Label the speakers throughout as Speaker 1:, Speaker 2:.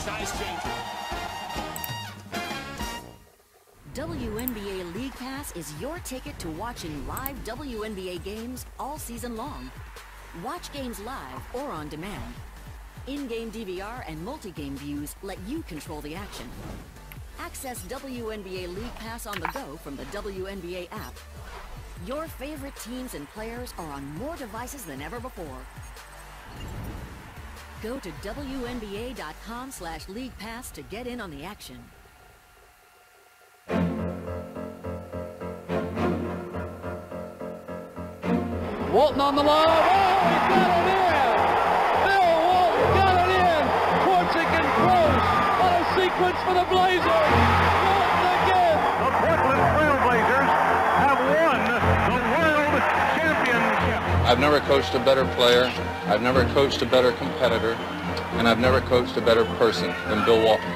Speaker 1: Size changer.
Speaker 2: WNBA League Pass is your ticket to watching live WNBA games all season long. Watch games live or on demand. In-game DVR and multi-game views let you control the action. Access WNBA League Pass on the go from the WNBA app. Your favorite teams and players are on more devices than ever before. Go to WNBA.com/League Pass to get in on the action.
Speaker 3: Walton on the line. Oh, he got it in! Bill Walton got it in! Corsican close on a sequence for the Blazers. Walton again!
Speaker 4: The Portland Trailblazers have won the World Championship.
Speaker 5: I've never coached a better player. I've never coached a better competitor. And I've never coached a better person than Bill Walton.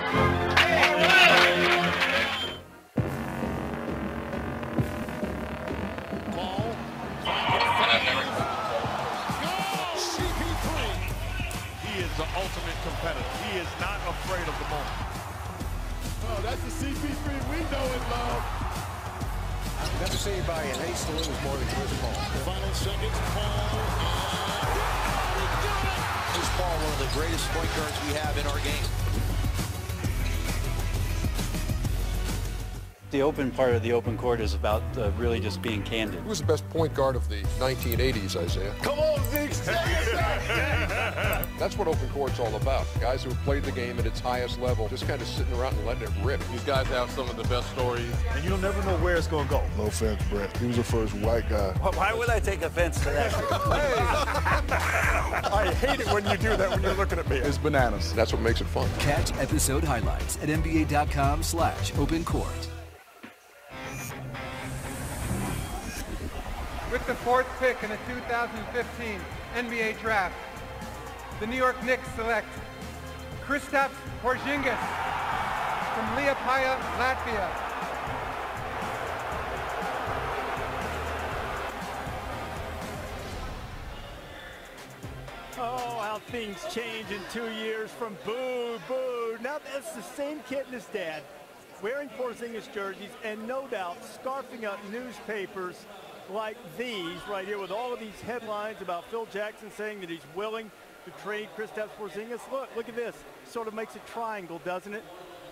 Speaker 6: The ultimate competitor. He is not afraid of the moment.
Speaker 1: Oh, that's the CP3 we know and love.
Speaker 7: Never say anybody in haste to lose more than Chris Paul.
Speaker 1: The final seconds, Paul.
Speaker 7: Chris Paul, one of the greatest point guards we have in our game.
Speaker 8: The open part of the open court is about really just being candid.
Speaker 9: Who was the best point guard of the 1980s, Isaiah?
Speaker 1: Come on, Zeke.
Speaker 9: That's what open court's all about. Guys who have played the game at its highest level, just kind of sitting around and letting it rip.
Speaker 6: These guys have some of the best stories.
Speaker 10: And you'll never know where it's going to go.
Speaker 11: No offense, Brett. He was the first white guy.
Speaker 8: Why would I take offense to that?
Speaker 10: I hate it when you do that when you're looking at me.
Speaker 11: It's bananas.
Speaker 9: That's what makes it fun.
Speaker 12: Catch episode highlights at NBA.com/opencourt.
Speaker 13: With the 4th pick in the 2015 NBA Draft, the New York Knicks select Kristaps Porzingis from Liepaja, Latvia.
Speaker 14: Oh, how things change in 2 years from boo, boo. Now that's the same kid and his dad wearing Porzingis jerseys and no doubt scarfing up newspapers like these right here with all of these headlines about Phil Jackson saying that he's willing to trade Kristaps Porzingis. Look at this. Sort of makes a triangle, doesn't it?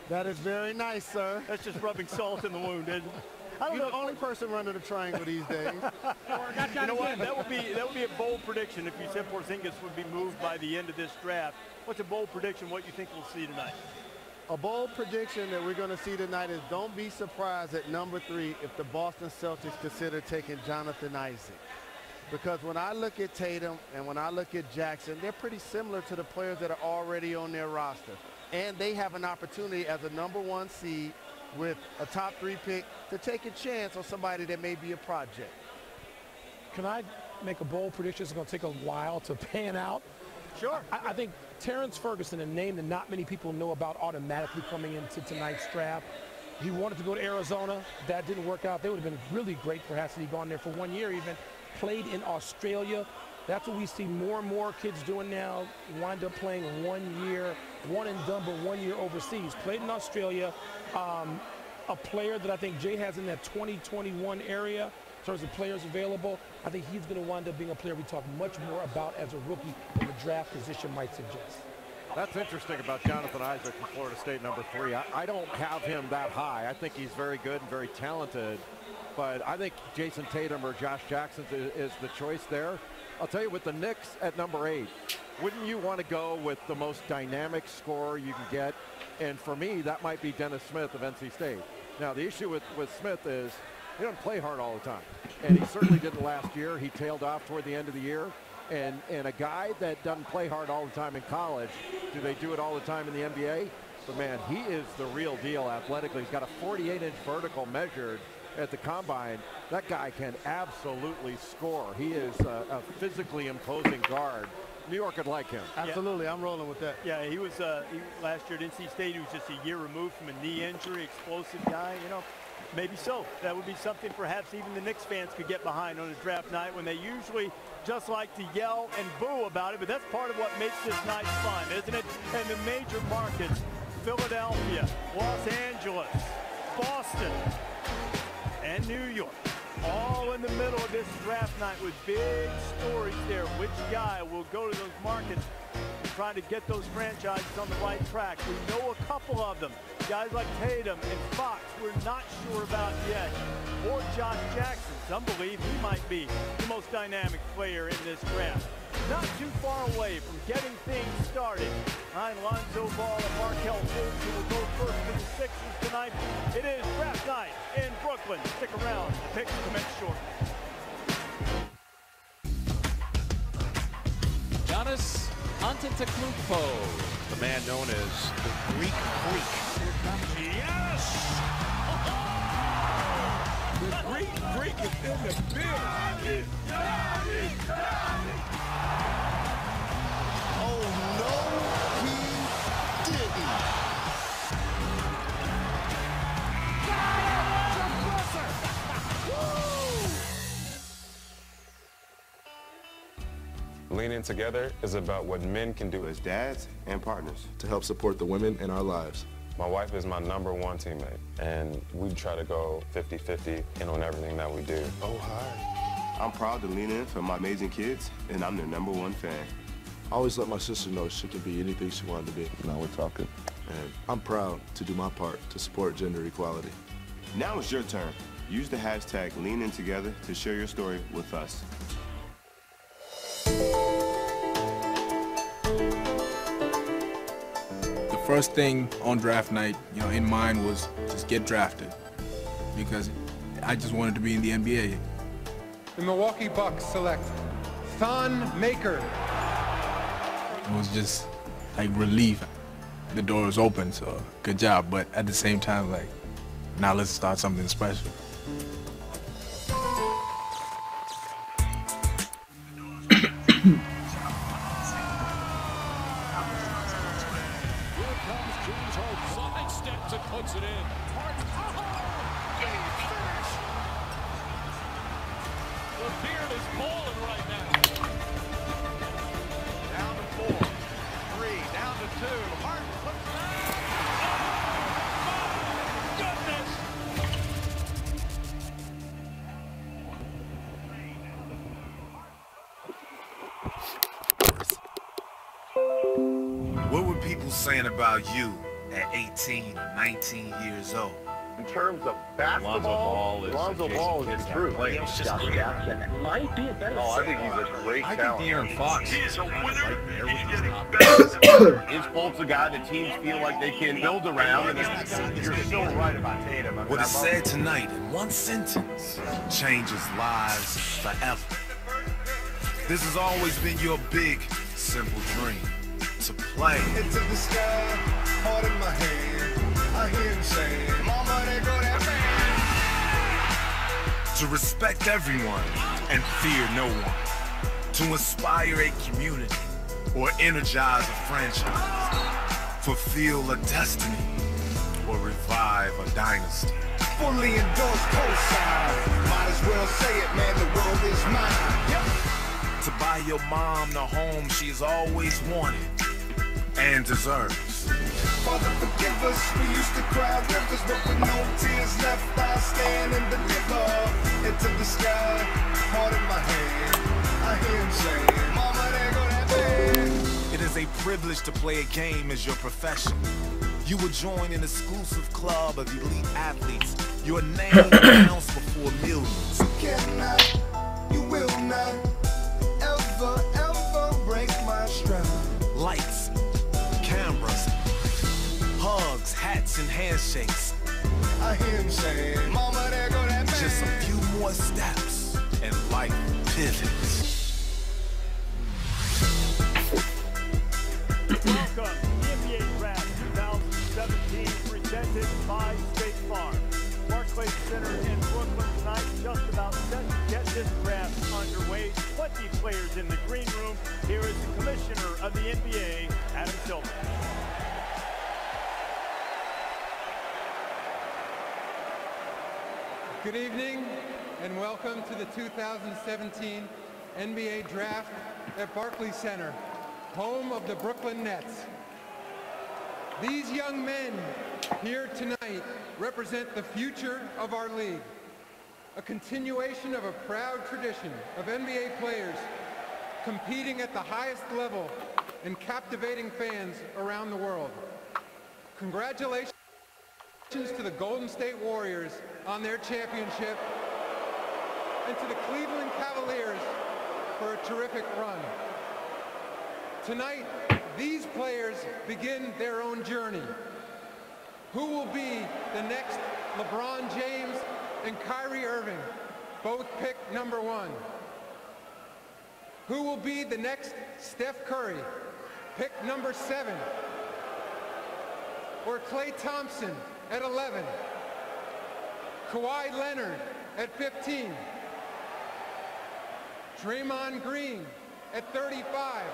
Speaker 15: That is very nice, sir.
Speaker 14: That's just rubbing salt in the wound, isn't it? I don't
Speaker 15: You're
Speaker 14: know.
Speaker 15: the only person running a triangle these days.
Speaker 14: You know what? That would be a bold prediction if you said Porzingis would be moved by the end of this draft. What's a bold prediction? What you think we'll see tonight?
Speaker 15: A bold prediction that we're going to see tonight is don't be surprised at number 3 if the Boston Celtics consider taking Jonathan Isaac. Because when I look at Tatum and when I look at Jackson, they're pretty similar to the players that are already on their roster. And they have an opportunity as a number 1 seed with a top 3 pick to take a chance on somebody that may be a project.
Speaker 16: Can I make a bold prediction? It's going to take a while to pan out.
Speaker 14: Sure.
Speaker 16: I think Terrence Ferguson, a name that not many people know about automatically coming into tonight's draft. He wanted to go to Arizona. That didn't work out. They would have been really great perhaps had he gone there for 1 year even. Played in Australia. That's what we see more and more kids doing now. Wind up playing 1 year, one and done, but 1 year overseas. Played in Australia. A player that I think Jay has in that 2021 area in terms of players available. I think he's going to wind up being a player we talk much more about as a rookie than the draft position might suggest.
Speaker 6: That's interesting about Jonathan Isaac from Florida State, number 3. I don't have him that high. I think he's very good and very talented. But I think Jason Tatum or Josh Jackson is the choice there. I'll tell you, with the Knicks at number 8, wouldn't you want to go with the most dynamic scorer you can get? And for me, that might be Dennis Smith of NC State. Now, the issue with Smith is he doesn't play hard all the time. And he certainly didn't last year. He tailed off toward the end of the year. And a guy that doesn't play hard all the time in college, do they do it all the time in the NBA? But, man, he is the real deal athletically. He's got a 48-inch vertical measured at the combine. That guy can absolutely score. He is a physically imposing guard. New York would like him.
Speaker 15: Absolutely, yeah. I'm rolling with that.
Speaker 14: Yeah, he last year at NC State. He was just a year removed from a knee injury, explosive guy. You know, Maybe so. That would be something perhaps even the Knicks fans could get behind on a draft night when they usually just like to yell and boo about it. But that's part of what makes this night fun, isn't it? And the major markets, Philadelphia, Los Angeles, Boston, and New York, all in the middle of this draft night with big stories there. Which guy will go to those markets and try to get those franchises on the right track? We know a couple of them. Guys like Tatum and Fox we're not sure about yet. Or Josh Jackson. Some believe he might be the most dynamic player in this draft. Not too far away from getting things started. Behind Lonzo Ball and Markelle Fultz, who will go first to the Sixers tonight. It is draft night in Brooklyn. Stick around. The picks commence shortly.
Speaker 17: Giannis Antetokounmpo,
Speaker 6: the man known as the Greek Freak.
Speaker 1: Yes! The Greek Freak is in the building.
Speaker 18: Oh, no, he didn't.
Speaker 19: Leaning Together is about what men can do as dads and partners
Speaker 11: to help support the women in our lives.
Speaker 19: My wife is my #1 teammate, and we try to go 50-50 on everything that we do.
Speaker 11: Oh, hi.
Speaker 19: I'm proud to lean in for my amazing kids, and I'm their #1 fan.
Speaker 11: I always let my sister know she can be anything she wanted to be.
Speaker 19: Now we're talking.
Speaker 11: And I'm proud to do my part to support gender equality.
Speaker 19: Now it's your turn. Use the hashtag #LeanInTogether to share your story with us.
Speaker 20: The first thing on draft night, in mind was just get drafted, because I just wanted to be in the NBA.
Speaker 13: The Milwaukee Bucks select Thon Maker.
Speaker 20: It was just like relief. The door was open, so good job. But at the same time, like, now let's start something special.
Speaker 1: Puts it in. The Beard is balling right now.
Speaker 6: Down to 4, 3, down to 2. Harden puts it
Speaker 21: goodness. What were people saying about you at 18 or 19 years old?
Speaker 4: In terms of basketball, Lonzo Ball is the truth.
Speaker 21: Josh Jackson
Speaker 4: might be a better I think he's a great talent.
Speaker 21: I think De'Aaron Fox
Speaker 4: is a winner.
Speaker 21: Is Fultz a guy that teams feel like they can build around? And
Speaker 4: you're so right about Tatum.
Speaker 21: What is said tonight in one sentence changes lives forever. This has always been your big, simple dream, to play.
Speaker 18: Into the sky, heart in my hand. I hear him saying, Mama, there go that man.
Speaker 21: To respect everyone and fear no one. To inspire a community or energize a franchise. Fulfill a destiny or revive a dynasty.
Speaker 18: Fully endorsed cosign. Might as well say it, man, the world is mine. Yep.
Speaker 21: To buy your mom the home she's always wanted and deserves.
Speaker 18: Father, forgive us, we used to cry rivers, but with no tears left, I stand and deliver. Into the sky, heart in my hand, I hear him saying, Mama, there go that man.
Speaker 21: It is a privilege to play a game as your profession. You will join an exclusive club of elite athletes. Your name announced before millions.
Speaker 18: You cannot, you will not, ever, ever break my stride.
Speaker 21: Lights, cameras, hugs, hats, and handshakes.
Speaker 18: I hear him saying, Mama, there go that man.
Speaker 21: Just a few more steps and life pivots.
Speaker 14: Welcome to the NBA Draft 2017, presented by State Farm. Barclays Center in Brooklyn tonight, just about set to get this draft underway. 20 players in the green room. Here is the commissioner of the NBA, Adam Silver.
Speaker 13: Good evening and welcome to the 2017 NBA Draft at Barclays Center, home of the Brooklyn Nets. These young men here tonight represent the future of our league, a continuation of a proud tradition of NBA players competing at the highest level and captivating fans around the world. Congratulations to the Golden State Warriors on their championship, and to the Cleveland Cavaliers for a terrific run. Tonight, these players begin their own journey. Who will be the next LeBron James and Kyrie Irving, both picked #1? Who will be the next Steph Curry, picked #7? Or Klay Thompson at 11? Kawhi Leonard at 15? Draymond Green at 35?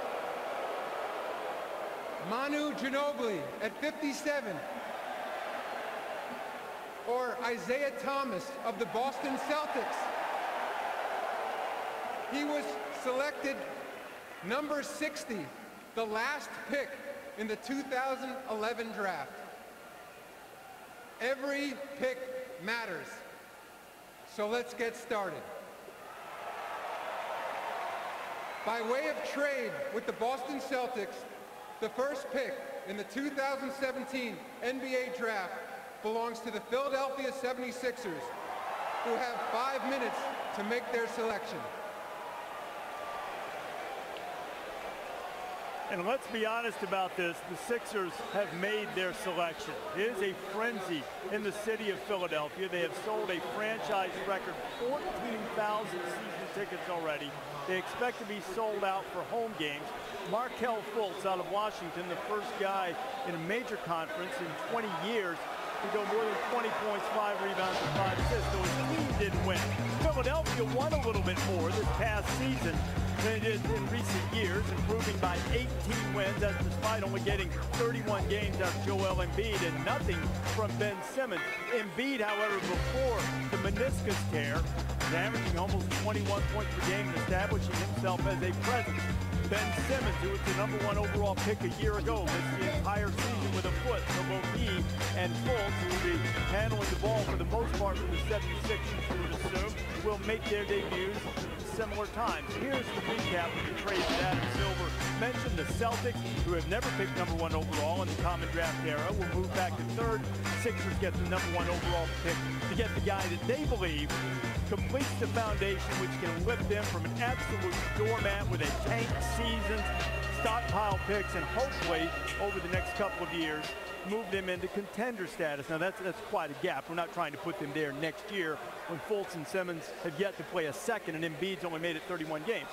Speaker 13: Manu Ginobili at 57? Or Isaiah Thomas of the Boston Celtics? He was selected number 60, the last pick in the 2011 draft. Every pick matters. So let's get started. By way of trade with the Boston Celtics, the first pick in the 2017 NBA Draft belongs to the Philadelphia 76ers, who have 5 minutes to make their selection.
Speaker 14: And let's be honest about this, the Sixers have made their selection. It is a frenzy in the city of Philadelphia. They have sold a franchise record 14,000 season tickets already. They expect to be sold out for home games. Markelle Fultz out of Washington, the first guy in a major conference in 20 years to go more than 20 points, 5 rebounds, and 5 assists. So his team didn't win. Philadelphia won a little bit more this past season than it did in recent years, improving by 18 wins. That's despite only getting 31 games out of Joel Embiid and nothing from Ben Simmons. Embiid, however, before the meniscus tear, is averaging almost 21 points per game and establishing himself as a presence. Ben Simmons, who was the #1 overall pick a year ago, missed the entire season with a foot. So both he and Fultz, who will be handling the ball for the most part for the 76ers, you would assume, will make their debuts at similar times. Here's the recap of the trade that Adam Silver mentioned. The Celtics, who have never picked #1 overall in the common draft era, will move back to 3rd. Sixers get the #1 overall pick to get the guy that they believe completes the foundation, which can lift them from an absolute doormat with a tank season, stockpile picks, and hopefully over the next couple of years move them into contender status. Now that's quite a gap. We're not trying to put them there next year when Fultz and Simmons have yet to play a second and Embiid's only made it 31 games.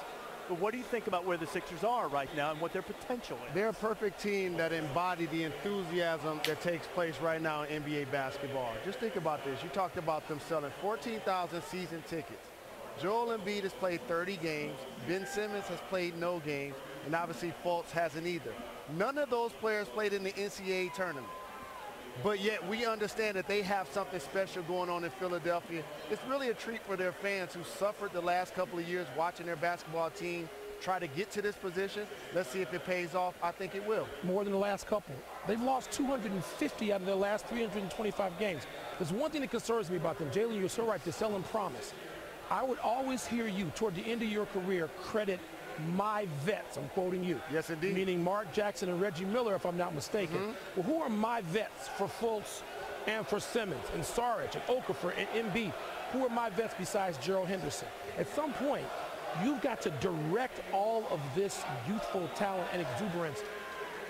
Speaker 14: But what do you think about where the Sixers are right now and what their potential is?
Speaker 15: They're a perfect team that embody the enthusiasm that takes place right now in NBA basketball. Just think about this. You talked about them selling 14,000 season tickets. Joel Embiid has played 30 games. Ben Simmons has played no games. And obviously Fultz hasn't either. None of those players played in the NCAA tournament. But yet we understand that they have something special going on in Philadelphia. It's really a treat for their fans who suffered the last couple of years watching their basketball team try to get to this position. Let's see if it pays off. I think it will.
Speaker 16: More than the last couple. They've lost 250 out of their last 325 games. There's one thing that concerns me about them. Jalen, you're so right, they're selling promise. I would always hear you, toward the end of your career, credit my vets. I'm quoting you.
Speaker 15: Yes, indeed.
Speaker 16: Meaning Mark Jackson and Reggie Miller, if I'm not mistaken. Well, who are my vets for Fultz and for Simmons and Saric and Okafor and Embiid? Who are my vets besides Gerald Henderson? At some point, you've got to direct all of this youthful talent and exuberance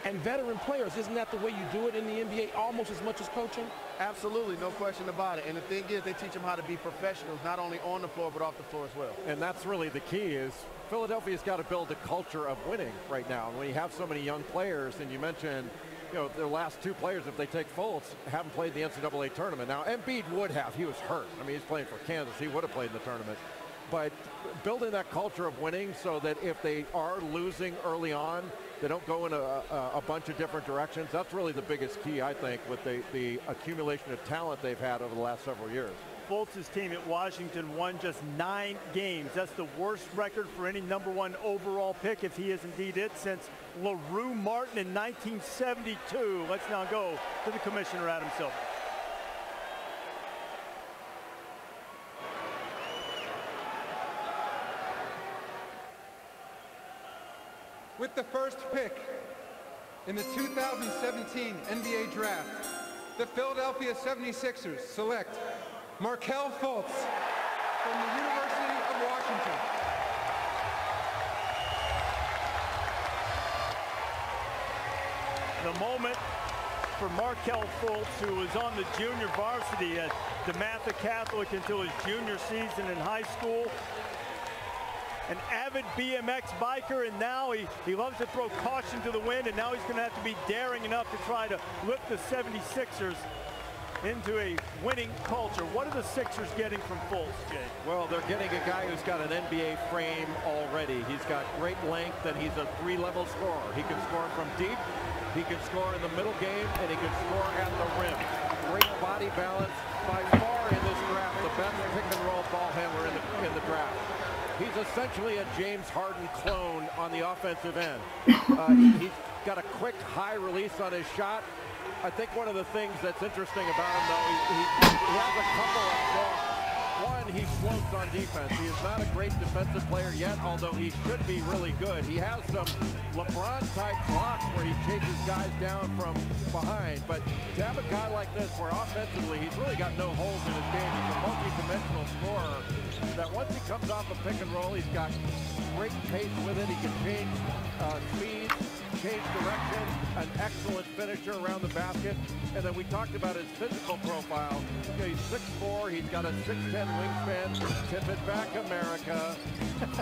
Speaker 16: and veteran players. Isn't that the way you do it in the NBA almost as much as coaching?
Speaker 15: Absolutely, no question about it. And the thing is, they teach them how to be professionals, not only on the floor, but off the floor as well.
Speaker 6: And that's really the key is Philadelphia's got to build a culture of winning right now. And when you have so many young players, and you mentioned, you know, their last 2 players, if they take Fultz, haven't played the NCAA tournament. Now, Embiid would have. He was hurt. I mean, he's playing for Kansas. He would have played in the tournament. But building that culture of winning so that if they are losing early on, they don't go in a bunch of different directions. That's really the biggest key, I think, with the accumulation of talent they've had over the last several years.
Speaker 14: Fultz' team at Washington won just 9 games. That's the worst record for any #1 overall pick, if he is indeed it, since LaRue Martin in 1972. Let's now go to the commissioner, Adam Silver.
Speaker 13: With the first pick in the 2017 NBA Draft, the Philadelphia 76ers select Markelle Fultz from the University of Washington.
Speaker 14: The moment for Markelle Fultz, who was on the junior varsity at DeMatha Catholic until his junior season in high school. An avid BMX biker, and now he loves to throw caution to the wind, and now he's going to have to be daring enough to try to lift the 76ers into a winning culture. What are the Sixers getting from Fultz, Jay?
Speaker 6: Well, they're getting a guy who's got an NBA frame already. He's got great length, and he's a 3-level scorer. He can score from deep, he can score in the middle game, and he can score at the rim. Great body balance. By far in this draft, the best pick-and-roll ball handler in the draft. He's essentially a James Harden clone on the offensive end. He's got a quick, high release on his shot. I think one of the things that's interesting about him, though, he has a couple of flaws. One, he floats on defense. He is not a great defensive player yet, although he should be really good. He has some LeBron-type blocks where he chases guys down from behind. But to have a guy like this where offensively he's really got no holes in his game, he's a multi-dimensional scorer, that once he comes off a pick and roll, he's got great pace with it. He can change speed, change direction, an excellent finisher around the basket. And then we talked about his physical profile. He's 6'4", he's got a 6'10" wingspan. Tip it back, America. But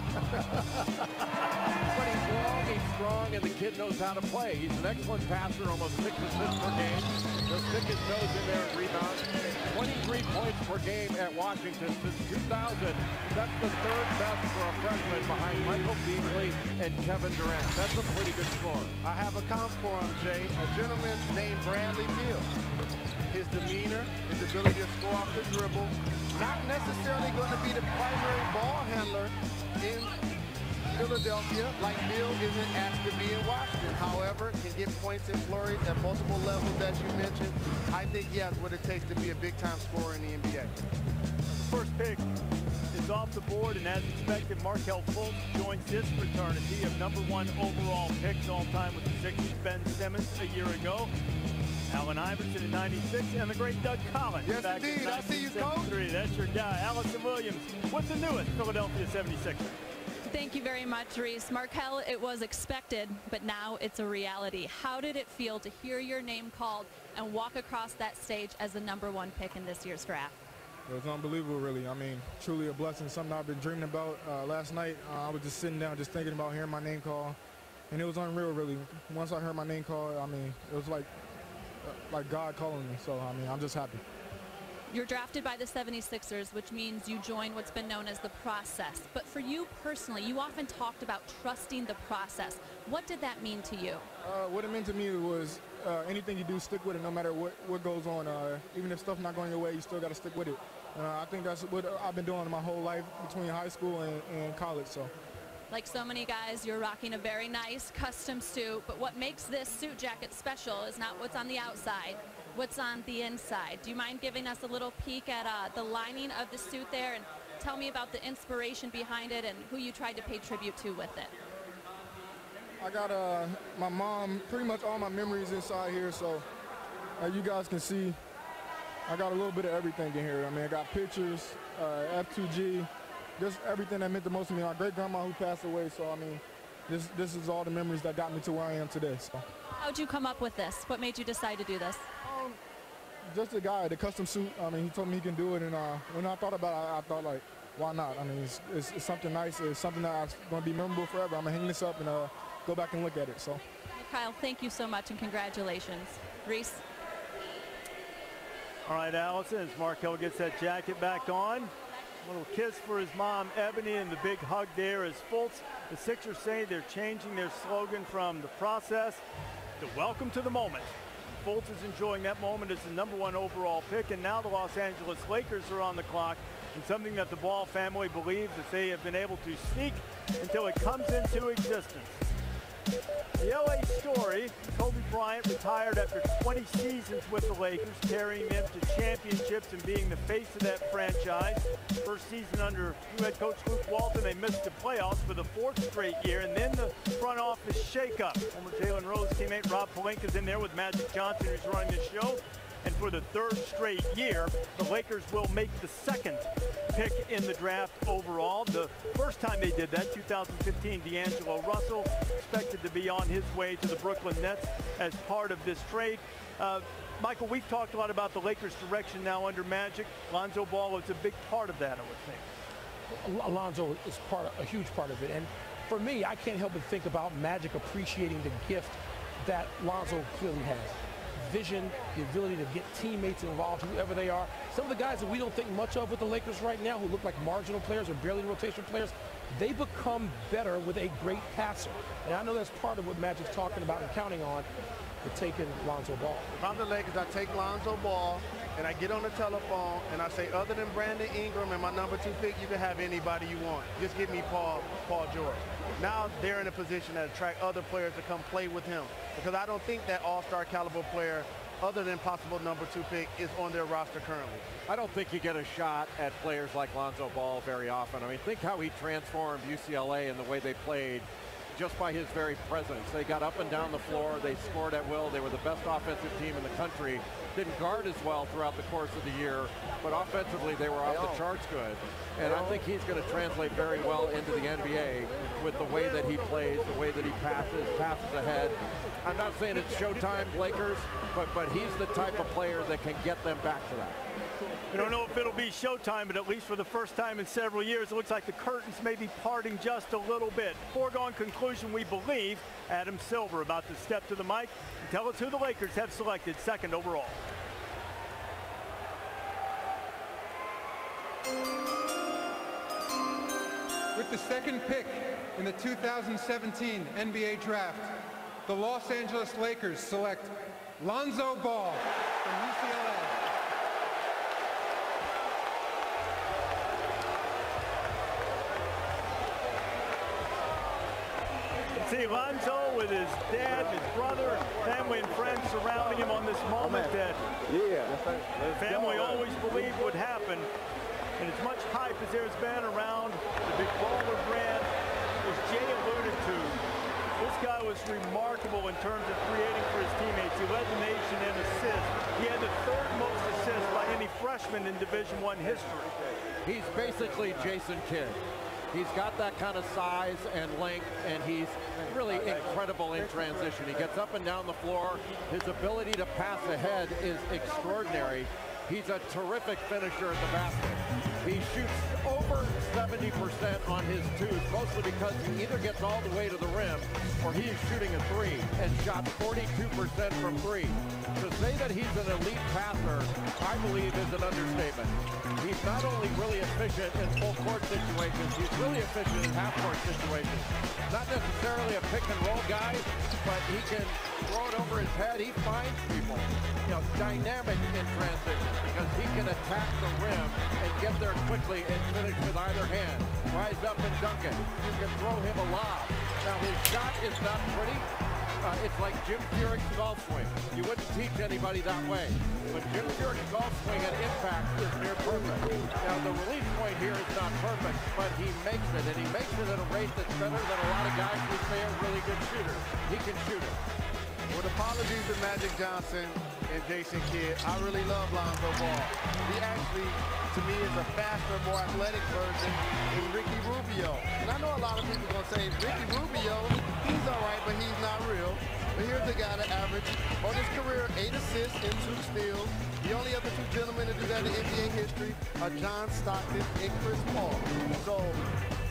Speaker 6: he's long, he's strong, and the kid knows how to play. He's an excellent passer, almost 6 assists per game. He'll stick his nose in there and rebound. 23 points per game at Washington since 2000. That's the 3rd best for a freshman behind Michael Beasley and Kevin Durant. That's a pretty good score.
Speaker 15: I have a comp for him, Jay. A gentleman named Bradley Beal. His demeanor, his ability to score off the dribble, not necessarily going to be the primary ball handler in Philadelphia like Beal isn't asked to be in Washington. However, can get points and flurries at multiple levels, as you mentioned. I think he has what it takes to be a big-time scorer in the NBA.
Speaker 14: First pick is off the board, and as expected, Markelle Fultz joins this fraternity of #1 overall picks all time with the Sixers. Ben Simmons a year ago, Allen Iverson in '96, and the great Doug Collins back in 1973. That's your guy. Allison Williams with the newest Philadelphia 76er.
Speaker 2: Thank you very much, Reese. Markelle, it was expected, but now it's a reality. How did it feel to hear your name called and walk across that stage as the #1 pick in this year's draft?
Speaker 22: It was unbelievable, really. I mean, truly a blessing, something I've been dreaming about. Last night, I was just sitting down, just thinking about hearing my name called, and it was unreal, really. Once I heard my name called, I mean, it was like God calling me, so, I mean, I'm just happy.
Speaker 2: You're drafted by the 76ers, which means you join what's been known as the process. But for you personally, you often talked about trusting the process. What did that mean to you?
Speaker 22: What it meant to me was anything you do, stick with it no matter what goes on. Even if stuff's not going your way, you still got to stick with it. I think that's what I've been doing my whole life between high school and college. So.
Speaker 2: Like so many guys, you're rocking a very nice custom suit, but what makes this suit jacket special is not what's on the outside, what's on the inside. Do you mind giving us a little peek at the lining of the suit there, and tell me about the inspiration behind it and who you tried to pay tribute to with it?
Speaker 22: I got my mom, pretty much all my memories inside here, so as you guys can see, I got a little bit of everything in here. I mean, I got pictures, F2G, just everything that meant the most to me. My great-grandma who passed away, so I mean, this is all the memories that got me to where I am today. So.
Speaker 2: How'd you come up with this? What made you decide to do this?
Speaker 22: Just the guy, the custom suit. I mean, he told me he can do it, and when I thought about it, I thought, like, why not? I mean, it's something nice. It's something that's going to be memorable forever. I'm going to hang this up and go back and look at it. So,
Speaker 2: Kyle, thank you so much, and congratulations. Reese?
Speaker 14: All right, Allison, as Markelle gets that jacket back on. A little kiss for his mom, Ebony, and the big hug there as Fultz. The Sixers say they're changing their slogan from the process to welcome to the moment. Fultz is enjoying that moment as the #1 overall pick, and now the Los Angeles Lakers are on the clock, and something that the Ball family believes that they have been able to sneak until it comes into existence. The LA story, Kobe Bryant retired after 20 seasons with the Lakers, carrying them to championships and being the face of that franchise. First season under new head coach Luke Walton, they missed the playoffs for the 4th straight year, and then the front office shakeup. Former Jalen Rose teammate Rob Pelinka's in there with Magic Johnson, who's running the show. And for the 3rd straight year, the Lakers will make the 2nd pick in the draft overall. The first time they did that, 2015, D'Angelo Russell expected to be on his way to the Brooklyn Nets as part of this trade. Michael, we've talked a lot about the Lakers' direction now under Magic. Lonzo Ball is a big part of that, I would think.
Speaker 16: Lonzo is a huge part of it. And for me, I can't help but think about Magic appreciating the gift that Lonzo clearly has. Vision, the ability to get teammates involved, whoever they are. Some of the guys that we don't think much of with the Lakers right now, who look like marginal players or barely rotation players, they become better with a great passer. And I know that's part of what Magic's talking about and counting on for taking Lonzo Ball.
Speaker 15: If I'm the Lakers, I take Lonzo Ball, and I get on the telephone, and I say, other than Brandon Ingram and my #2 pick, you can have anybody you want. Just give me Paul George. Now they're in a position to attract other players to come play with him, because I don't think that all-star caliber player, other than possible #2 pick, is on their roster currently.
Speaker 6: I don't think you get a shot at players like Lonzo Ball very often. I mean, think how he transformed UCLA and the way they played just by his very presence. They got up and down the floor. They scored at will. They were the best offensive team in the country. Didn't guard as well throughout the course of the year, but offensively they were off the charts good. And I think he's going to translate very well into the NBA with the way that he plays, the way that he passes ahead. I'm not saying it's showtime, Lakers, but he's the type of player that can get them back to that.
Speaker 14: We don't know if it'll be showtime, but at least for the first time in several years, it looks like the curtains may be parting just a little bit. Foregone conclusion, we believe. Adam Silver about to step to the mic and tell us who the Lakers have selected 2nd overall.
Speaker 13: With the 2nd pick in the 2017 NBA Draft, the Los Angeles Lakers select Lonzo Ball from UCLA.
Speaker 14: See Lonzo with his dad, his brother, family and friends surrounding him on this moment that the family always believed would happen. And as much hype as there's been around the big baller brand, as Jay alluded to, this guy was remarkable in terms of creating for his teammates. He led the nation in assists. He had the 3rd most assists by any freshman in Division I history.
Speaker 6: He's basically Jason Kidd. He's got that kind of size and length, and he's really incredible in transition. He gets up and down the floor. His ability to pass ahead is extraordinary. He's a terrific finisher at the basket. He shoots over 70% on his twos, mostly because he either gets all the way to the rim or he is shooting a 3 and shot 42% from 3. To say that he's an elite passer, I believe, is an understatement. He's not only really efficient in full court situations, he's really efficient in half court situations. Not necessarily a pick and roll guy, but he can throw it over his head. He finds people, dynamic in transition because he can attack the rim and get there quickly and finish with either hand. Rise up and dunk it. You can throw him a lob. Now his shot is not pretty. It's like Jim Furyk's golf swing. You wouldn't teach anybody that way. But Jim Furyk's golf swing at impact is near perfect. Now the release point here is not perfect, but he makes it, and he makes it at a rate that's better than a lot of guys who say are really good shooters. He can shoot it.
Speaker 15: With apologies to Magic Johnson and Jason Kidd, I really love Lonzo Ball. He actually, to me, is a faster, more athletic version than Ricky Rubio. And I know a lot of people are going to say, Ricky Rubio, he's all right, but he's not real. But here's a guy that averaged, on his career, 8 assists and 2 steals. The only other 2 gentlemen to do that in NBA history are John Stockton and Chris Paul. So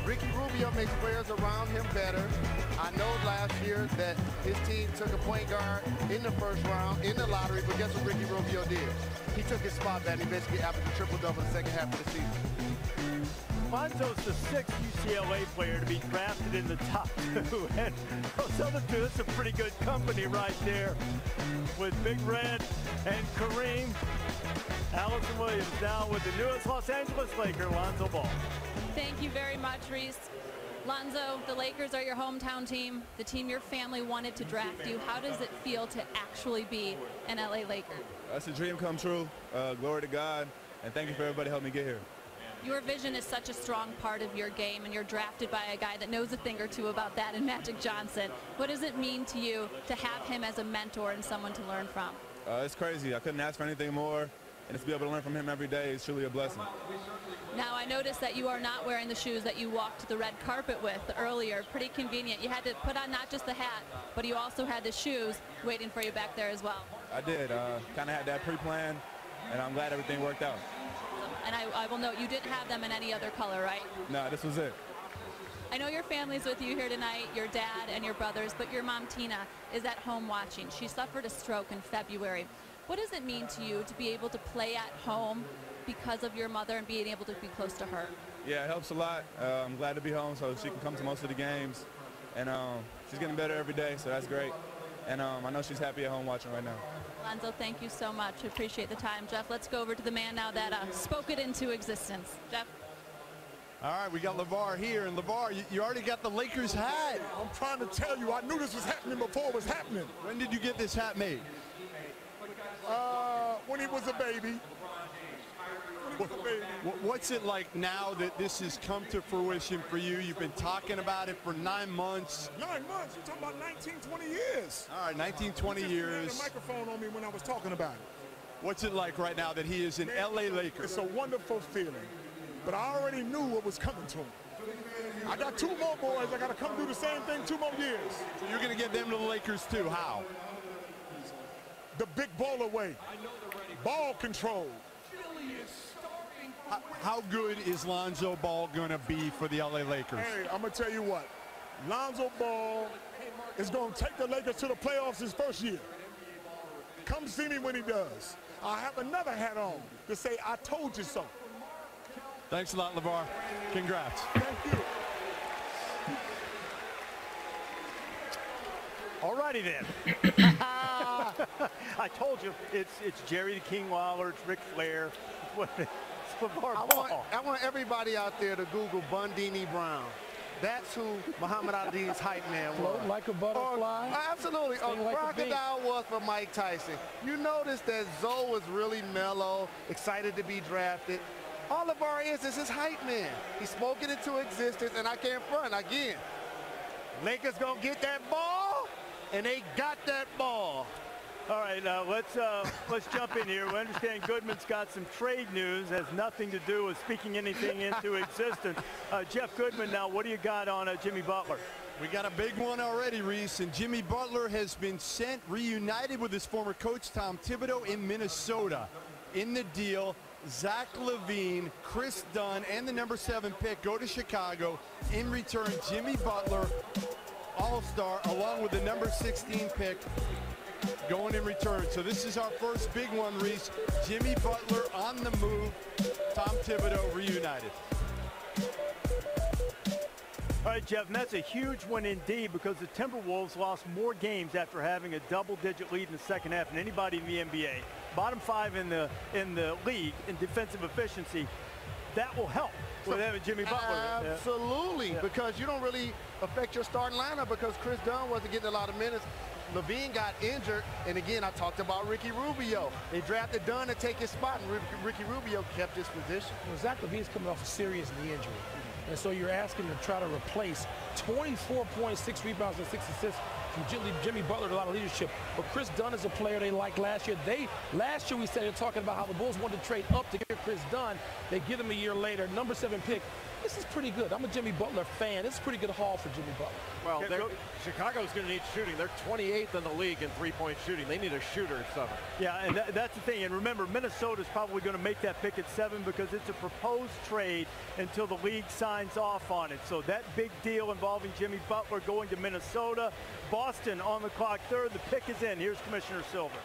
Speaker 15: Ricky Rubio makes players around him better. I know last year that his team took a point guard in the 1st round in the lottery, but guess what Ricky Rubio did? he took his spot back and he basically averaged a triple-double in the second half of the season.
Speaker 14: Lonzo's the 6th UCLA player to be drafted in the top 2, and those other two, that's a pretty good company right there with Big Red and Kareem. Allison Williams now with the newest Los Angeles Laker, Lonzo Ball.
Speaker 2: Thank you very much, Reese. Lonzo, the Lakers are your hometown team, the team your family wanted to draft you. How does it feel to actually be an LA Laker?
Speaker 3: That's a dream come true. Glory to God, and thank you for everybody helping me get here.
Speaker 2: Your vision is such a strong part of your game, and you're drafted by a guy that knows a thing or two about that in Magic Johnson. What does it mean to you to have him as a mentor and someone to learn from?
Speaker 3: It's crazy. I couldn't ask for anything more, and just to be able to learn from him every day is truly a blessing.
Speaker 2: Now, I noticed that you are not wearing the shoes that you walked the red carpet with earlier. Pretty convenient. You had to put on not just the hat, but you also had the shoes waiting for you back there as well.
Speaker 3: I did. Kind of had that pre-planned, and I'm glad everything worked out.
Speaker 2: And I will note, you didn't have them in any other color, right?
Speaker 3: No, this was it.
Speaker 2: I know your family's with you here tonight, your dad and your brothers, but your mom, Tina, is at home watching. She suffered a stroke in February. What does it mean to you to be able to play at home because of your mother and being able to be close to her?
Speaker 3: Yeah, it helps a lot. I'm glad to be home so she can come to most of the games. And she's getting better every day, so that's great. And I know she's happy at home watching right now.
Speaker 2: Lonzo, thank you so much. I appreciate the time. Jeff, let's go over to the man now that spoke it into existence. Jeff?
Speaker 10: All right, we got LeVar here. And LeVar, you already got the Lakers hat.
Speaker 1: I'm trying to tell you, I knew this was happening before it was happening.
Speaker 10: When did you get this hat made?
Speaker 1: When he was a baby.
Speaker 10: What's it like now that this has come to fruition for you? You've been talking about it for 9 months.
Speaker 1: 9 months? You're talking about 19, 20 years.
Speaker 10: All right, 19, 20 years.
Speaker 1: He had a microphone on me when I was talking about it.
Speaker 10: What's it like right now that he is an LA Laker?
Speaker 1: It's a wonderful feeling, but I already knew what was coming to him. I got 2 more boys. I got to come do the same thing 2 more years.
Speaker 10: So you're going to get them to the Lakers too. How?
Speaker 1: The big baller way. Ball control.
Speaker 10: How good is Lonzo Ball going to be for the LA Lakers?
Speaker 1: Hey, I'm going to tell you what. Lonzo Ball is going to take the Lakers to the playoffs his first year. Come see me when he does. I have another hat on to say I told you so.
Speaker 10: Thanks a lot, LeVar. Congrats.
Speaker 1: Thank you.
Speaker 14: All righty then. I told you, it's Jerry the King Lawler, it's Ric Flair.
Speaker 15: I want everybody out there to Google Bundini Brown. That's who Muhammad Ali's hype man was.
Speaker 16: Float like a butterfly.
Speaker 15: Absolutely. A
Speaker 16: like
Speaker 15: crocodile was for Mike Tyson. You notice that Zoe was really mellow, excited to be drafted. All LeVar is his hype man. He spoke it into existence, and I can't front. Again, Lakers gonna get that ball, and they got that ball.
Speaker 14: All right, now let's jump in here. We understand Goodman's got some trade news, has nothing to do with speaking anything into existence. Jeff Goodman, now what do you got on Jimmy Butler?
Speaker 10: We got a big one already, Reese, and Jimmy Butler has been reunited with his former coach Tom Thibodeau in Minnesota. In the deal, Zach LaVine, Chris Dunn, and the number 7 pick go to Chicago. In return, Jimmy Butler, all-star, along with the number 16 pick, going in return. So this is our first big one, Reese. Jimmy Butler on the move. Tom Thibodeau reunited.
Speaker 14: All right, Jeff, and that's a huge one indeed because the Timberwolves lost more games after having a double-digit lead in the second half than anybody in the NBA. Bottom 5 in the league in defensive efficiency. That will help with having Jimmy Butler.
Speaker 15: Absolutely, because you don't really affect your starting lineup because Chris Dunn wasn't getting a lot of minutes. LaVine got injured, and again, I talked about Ricky Rubio. They drafted Dunn to take his spot, and Ricky Rubio kept his position.
Speaker 16: Well, Zach LaVine's coming off a serious knee injury. And so you're asking to try to replace 24 points, 6 rebounds, and 6 assists from Jimmy Butler, a lot of leadership. But Chris Dunn is a player they liked last year. Last year we started talking about how the Bulls wanted to trade up to get Chris Dunn. They get him a year later, number 7 pick. This is pretty good. I'm a Jimmy Butler fan. This is a pretty good haul for Jimmy Butler.
Speaker 6: Well, Chicago's going to need shooting. They're 28th in the league in three-point shooting. They need a shooter at 7.
Speaker 14: Yeah, and that's the thing. And remember, Minnesota's probably going to make that pick at 7 because it's a proposed trade until the league signs off on it. So that big deal involving Jimmy Butler going to Minnesota. Boston on the clock 3rd. The pick is in. Here's Commissioner Silver.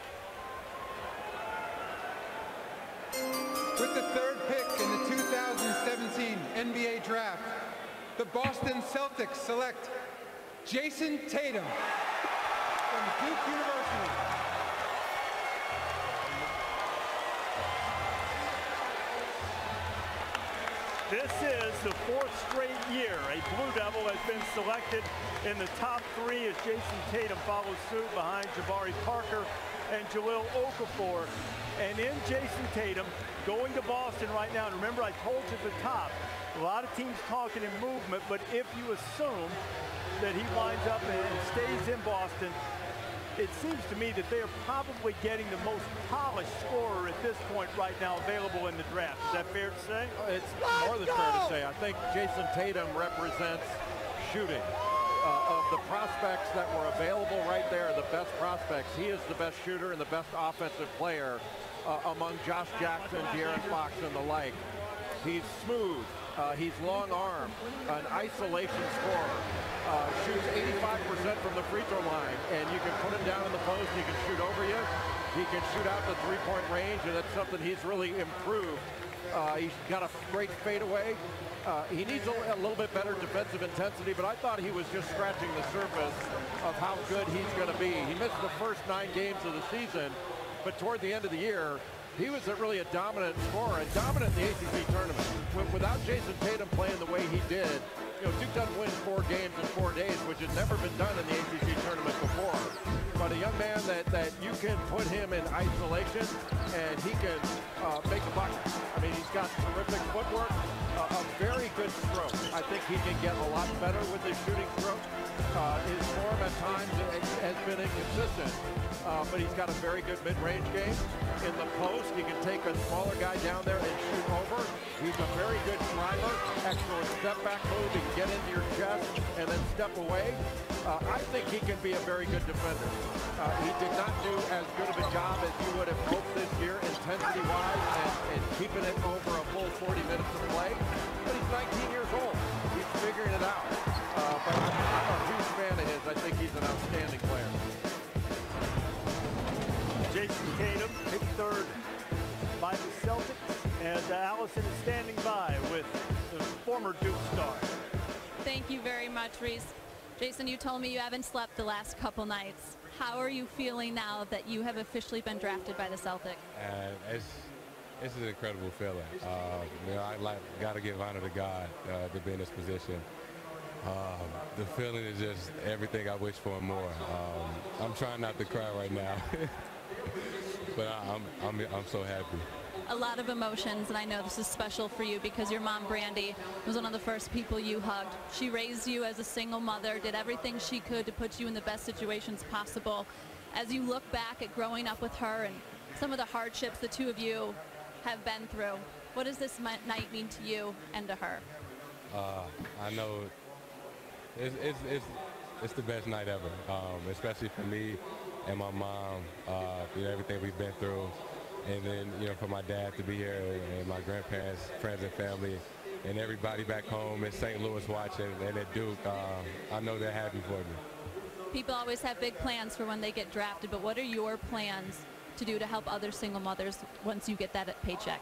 Speaker 13: With the third pick in the 2017 NBA Draft, the Boston Celtics select Jason Tatum from Duke University.
Speaker 14: This is the fourth straight year a Blue Devil has been selected in the top three as Jason Tatum follows suit behind Jabari Parker and Jahlil Okafor. And in Jason Tatum going to Boston right now, and remember I told you at the top, a lot of teams talking in movement, but if you assume that he winds up and stays in Boston, it seems to me that they are probably getting the most polished scorer at this point right now available in the draft. Is that fair to say?
Speaker 6: It's more than fair to say. I think Jason Tatum represents shooting. Of the prospects that were available right there, the best prospects, he is the best shooter and the best offensive player among Josh Jackson, De'Aaron Fox, and the like. He's smooth. He's long-armed, an isolation scorer. Shoots 85% from the free throw line, and you can put him down in the post. He can shoot over you. He can shoot out the three-point range, and that's something he's really improved. He's got a great fadeaway. He needs a little bit better defensive intensity, but I thought he was just scratching the surface of how good he's going to be. He missed the first 9 games of the season, but toward the end of the year, he was really a dominant scorer and dominant in the ACC tournament. Without Jason Tatum playing the way he did, you know, Duke doesn't win 4 games in 4 days, which has never been done in the ACC tournament before. But a young man that you can put him in isolation and he can make a bucket. I mean, he's got terrific footwork, a very good stroke. I think he can get a lot better with his shooting stroke. His form at times has been inconsistent, but he's got a very good mid-range game. In the post, he can take a smaller guy down there and shoot over. He's a very good driver, excellent step-back move. He can get into your chest and then step away. I think he can be a very good defender. He did not do as good of a job as you would have hoped this year, intensity-wise, and keeping it over a full 40 minutes of play. But he's 19 years old. He's figuring it out. But I'm a huge fan of his. I think he's an outstanding player.
Speaker 14: Jason Tatum picked third by the Celtics, and Allison is standing by with the former Duke star.
Speaker 2: Thank you very much, Reese. Jason, you told me you haven't slept the last couple nights. How are you feeling now that you have officially been drafted by the Celtics?
Speaker 5: It's an incredible feeling. You know, I got to give honor to God to be in this position. The feeling is just everything I wish for and more. I'm trying not to cry right now, but I'm so happy.
Speaker 2: A lot of emotions, and I know this is special for you because your mom, Brandy, was one of the first people you hugged. She raised you as a single mother, did everything she could to put you in the best situations possible. As you look back at growing up with her and some of the hardships the two of you have been through, what does this night mean to you and to her?
Speaker 5: I know it's the best night ever, especially for me and my mom, you know, everything we've been through. And then, you know, for my dad to be here and my grandparents, friends and family, and everybody back home in St. Louis watching and at Duke, I know they're happy for me.
Speaker 2: People always have big plans for when they get drafted, but what are your plans to do to help other single mothers once you get that paycheck?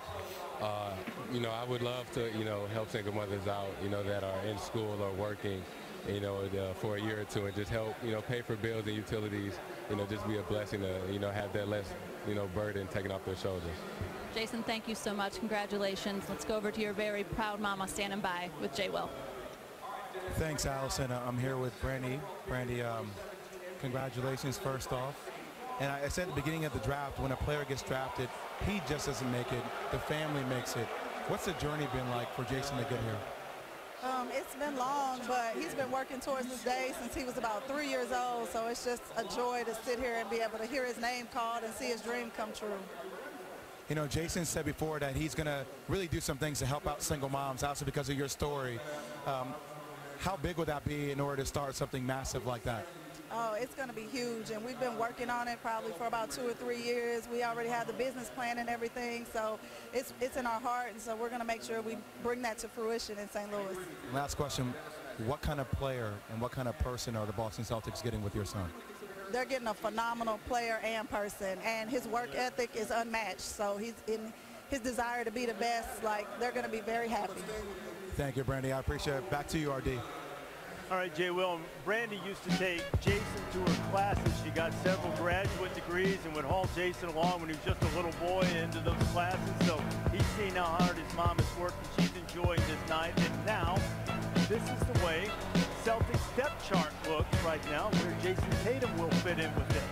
Speaker 5: You know, I would love to, you know, help single mothers out, you know, that are in school or working, you know, for a year or two and just help, you know, pay for bills and utilities, you know, just be a blessing to, you know, have that less, you know, burden taken off their shoulders.
Speaker 2: Jason, thank you so much. Congratulations. Let's go over to your very proud mama standing by with Jay Will.
Speaker 7: Thanks, Allison. I'm here with Brandy. Brandy, congratulations first off. And I said at the beginning of the draft, when a player gets drafted, he just doesn't make it. The family makes it. What's the journey been like for Jason to get here?
Speaker 23: It's been long, but he's been working towards this day since he was about 3 years old. So it's just a joy to sit here and be able to hear his name called and see his dream come true.
Speaker 7: You know, Jason said before that he's going to really do some things to help out single moms, also because of your story. How big would that be in order to start something massive like that?
Speaker 23: Oh, it's going to be huge, and we've been working on it probably for about 2 or 3 years. We already have the business plan and everything, so it's in our heart, and so we're going to make sure we bring that to fruition in St. Louis.
Speaker 7: Last question, what kind of player and what kind of person are the Boston Celtics getting with your son?
Speaker 23: They're getting a phenomenal player and person, and his work ethic is unmatched, so his desire to be the best, like, they're going to be very happy.
Speaker 7: Thank you, Brandy. I appreciate it. Back to you, RD.
Speaker 14: All right, Jay Will. Brandy used to take Jason to her classes. She got several graduate degrees and would haul Jason along when he was just a little boy into those classes. So he's seen how hard his mom has worked, and she's enjoying this night. And now, this is the way Celtics depth chart looks right now, where Jason Tatum will fit in with this.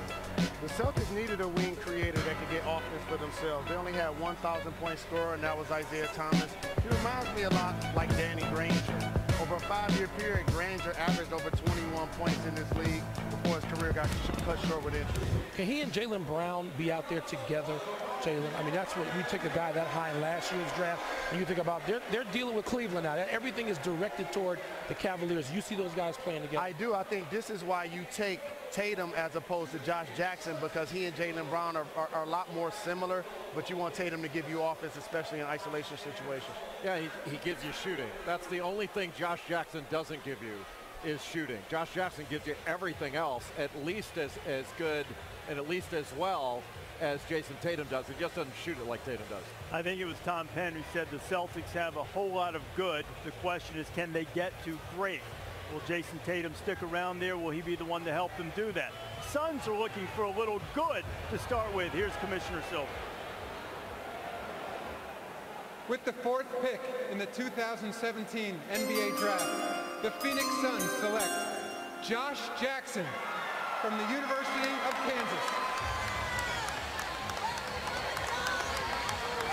Speaker 15: The Celtics needed a wing creator that could get offense for themselves. They only had 1,000-point scorer, and that was Isaiah Thomas. He reminds me a lot like Danny Granger. Over a 5-year period, Granger averaged over 21 points in this league before his career got cut short with injury.
Speaker 16: Can he and Jaylen Brown be out there together, Jaylen? I mean, that's what we take a guy that high in last year's draft, and you think about they're dealing with Cleveland now. Everything is directed toward the Cavaliers. You see those guys playing together.
Speaker 15: I do. I think this is why you take Tatum as opposed to Josh Jackson, because he and Jaylen Brown are a lot more similar, but you want Tatum to give you offense, especially in isolation situations.
Speaker 6: Yeah, he gives you shooting. That's the only thing Josh Jackson doesn't give you is shooting. Josh Jackson gives you everything else at least as good and at least as well as Jason Tatum does. He just doesn't shoot it like Tatum does.
Speaker 14: I think it was Tom Penn who said the Celtics have a whole lot of good. The question is, can they get to great? Will Jason Tatum stick around there? Will he be the one to help them do that? Suns are looking for a little good to start with. Here's Commissioner Silver.
Speaker 13: With the 4th pick in the 2017 NBA Draft, the Phoenix Suns select Josh Jackson from the University of Kansas.